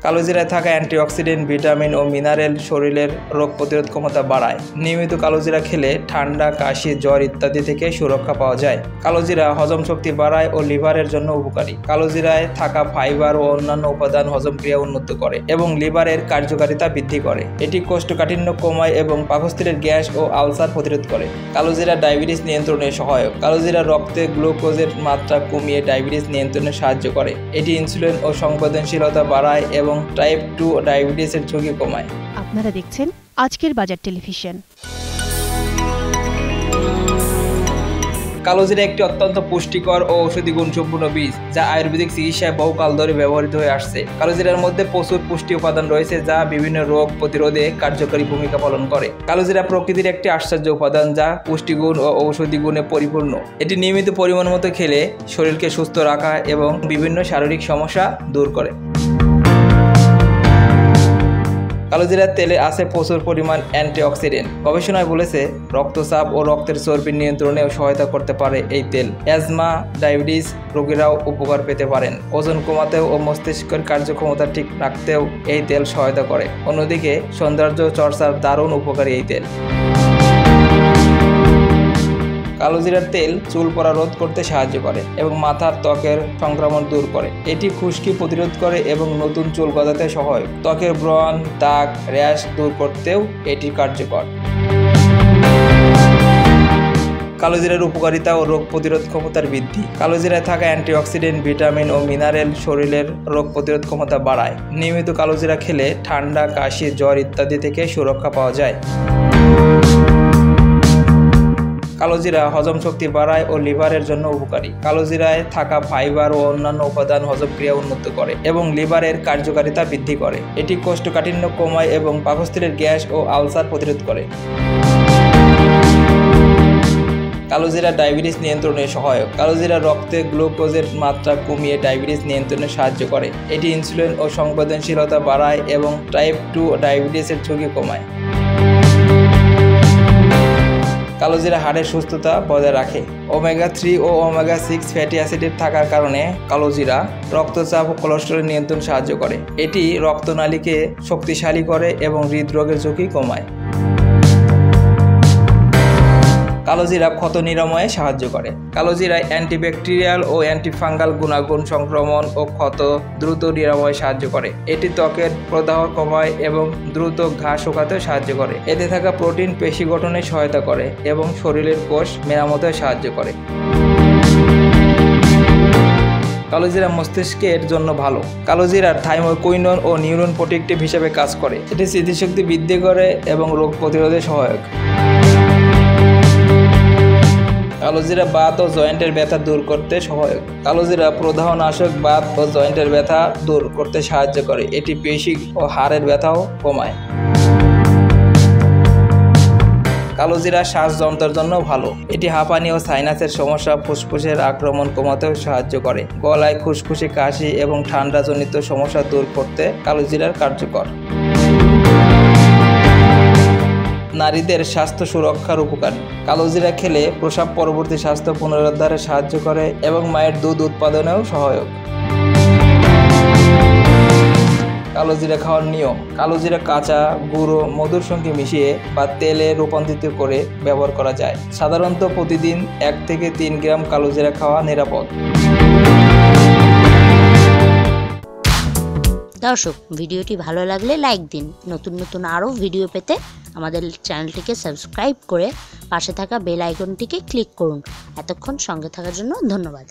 কালোজিরায় থাকা antioxidant, vitamin ও mineral শরীরের রোগ প্রতিরোধ ক্ষমতা বাড়ায়। নিয়মিত কালোজিরা খেলে ঠান্ডা, কাশি, জ্বর ইত্যাদি থেকে সুরক্ষা পাওয়া যায়। কালোজিরা হজম শক্তি বাড়ায় ও লিভারের জন্য উপকারী। কালোজিরায় থাকা ফাইবার ও অন্যান্য উপাদান হজম ক্রিয়া উন্নত করে এবং লিভারের কার্যকারিতা বৃদ্ধি করে। এটি কোষ্ঠকাঠিন্য কমায় এবং পাকস্থলীর গ্যাস ও আলসার প্রতিরোধ করে। কালোজিরা ডায়াবেটিস নিয়ন্ত্রণে সহায়ক। কালোজিরা রক্তে গ্লুকোজের মাত্রা কমিয়ে ডায়াবেটিস নিয়ন্ত্রণে সাহায্য করে। এটি ইনসুলিন ও সংবেদনশীলতা বাড়ায় এবং টাইপ 2 ডায়াবেটিসের ঝুঁকি কমায়। আপনারা দেখছেন আজকের বাজার টেলিভিশন। কালোজিরা একটি অত্যন্ত পুষ্টিকর ও ঔষধি গুণসম্পন্ন বীজ, যা আয়ুর্বেদিক চিকিৎসায় বহুকাল ধরে ব্যবহৃত হয়ে আসছে। কালোজিরার মধ্যে প্রচুর পুষ্টি উপাদান রয়েছে, যা বিভিন্ন রোগ প্রতিরোধে কার্যকরী ভূমিকা পালন করে। কালোজিরা প্রকৃতির একটি আশ্চর্য উপাদান, যা পুষ্টিগুণ ও ঔষধি গুণে পরিপূর্ণ। এটি নিয়মিত পরিমাণ মতো খেলে শরীরকে সুস্থ রাখা এবং বিভিন্ন শারীরিক সমস্যা দূর করে। কালোজিরার তেলে আছে প্রচুর পরিমাণ অ্যান্টিঅক্সিডেন্ট। গবেষণায় বলেছে রক্তচাপ ও রক্তের চর্বি নিয়ন্ত্রণেও সহায়তা করতে পারে এই তেল। অ্যাজমা, ডায়াবেটিস রোগীরাও উপকার পেতে পারেন। ওজন কমাতেও ও মস্তিষ্কের কার্যক্ষমতা ঠিক রাখতেও এই তেল সহায়তা করে। অন্যদিকে সৌন্দর্য চর্চার দারুণ উপকারী এই তেল। কালোজিরার তেল চুল পড়া রোধ করতে সাহায্য করে এবং মাথার ত্বকের সংক্রমণ দূর করে। এটি খুশকি প্রতিরোধ করে এবং নতুন চুল গজাতে সহায়ক। ত্বকের ব্রণ, দাগ, র্যাশ দূর করতেও এটি কার্যকর। কালোজিরার উপকারিতা ও রোগ প্রতিরোধ ক্ষমতার বৃদ্ধি। কালোজিরায় থাকা অ্যান্টিঅক্সিডেন্ট, ভিটামিন ও মিনারেল শরীরের রোগ প্রতিরোধ ক্ষমতা বাড়ায়। নিয়মিত কালোজিরা খেলে ঠান্ডা, কাশি, জ্বর ইত্যাদি থেকে সুরক্ষা পাওয়া যায়। কালোজিরা হজম শক্তি বাড়ায় ও লিভারের জন্য উপকারী। কালোজিরায় থাকা ফাইবার ও অন্যান্য উপাদান হজম ক্রিয়া উন্নত করে এবং লিভারের কার্যকারিতা বৃদ্ধি করে। এটি কোষ্ঠকাঠিন্য কমায় এবং পাকস্থলীর গ্যাস ও আলসার প্রতিরোধ করে। কালোজিরা ডায়াবেটিস নিয়ন্ত্রণে সহায়ক। কালোজিরা রক্তে গ্লুকোজের মাত্রা কমিয়ে ডায়াবেটিস নিয়ন্ত্রণে সাহায্য করে। এটি ইনসুলিন ও সংবেদনশীলতা বাড়ায় এবং টাইপ 2 ডায়াবেটিসের ঝুঁকি কমায়। কালোজিরা হাড়ের সুস্থতা বজায় রাখে। ওমেগা 3 ও ওমেগা 6 ফ্যাটি অ্যাসিড থাকার কারণে কালোজিরা রক্তচাপ ও কোলেস্টেরল নিয়ন্ত্রণ সাহায্য করে। এটি রক্তনালীকে শক্তিশালী করে এবং হৃদরোগের ঝুঁকি কমায়। কালোজিরা ক্ষত নিরাময়ে সাহায্য করে। কালোজিরায় অ্যান্টিব্যাকটেরিয়াল ও অ্যান্টিফাঙ্গাল গুণাগুণ সংক্রমণ ও ক্ষত দ্রুত নিরাময়ে সাহায্য করে। এটি ত্বকের প্রদাহ কমায় এবং দ্রুত ঘা শুকাতে সাহায্য করে। এতে থাকা প্রোটিন পেশি গঠনে সহায়তা করে এবং শরীরের কোষ মেরামতে সাহায্য করে। কালোজিরা মস্তিষ্কের জন্য ভালো। কালোজিরার থাইমোকুইনন ও নিউরন প্রোটেক্টিভ হিসেবে কাজ করে। এটি স্মৃতিশক্তি বৃদ্ধি করে এবং রোগ প্রতিরোধে সহায়ক। কালোজিরা বাত ও জয়েন্টের ব্যথা দূর করতে সহায়ক। কালোজিরা প্রদাহনাশক, বাত ও জয়েন্টের ব্যথা দূর করতে সাহায্য করে। এটি পেশি ও হাড়ের ব্যথাও কমায়। কালোজিরা শ্বাসযন্ত্রের জন্য ভালো। এটি হাঁপানি ও সাইনাসের সমস্যা, ফুসফুসের আক্রমণ কমাতেও সাহায্য করে। গলায় খুশখুশি, কাশি এবং ঠান্ডাজনিত সমস্যা দূর করতে কালোজিরার কার্যকর। নারীদের স্বাস্থ্য সুরক্ষার উপকার। কালোজিরা খেলে প্রসব পরবর্তী স্বাস্থ্য পুনরুদ্ধারে সাহায্য করে এবং মায়ের দুধ উৎপাদনেও সহায়ক। কালোজিরা খাওয়ার নিয়ম। কালোজিরা কাঁচা, গুঁড়ো, মধুর সঙ্গে মিশিয়ে বা তেলে রূপান্তরিত করে ব্যবহার করা যায়। সাধারণত প্রতিদিন 1 থেকে 3 গ্রাম কালোজিরা খাওয়া নিরাপদ। দর্শক, ভিডিওটি ভালো লাগলে লাইক দিন। নতুন নতুন আরও ভিডিও পেতে আমাদের চ্যানেলটিকে সাবস্ক্রাইব করে পাশে থাকা বেল আইকনটিকে ক্লিক করুন। এতক্ষণ সঙ্গে থাকার জন্য ধন্যবাদ।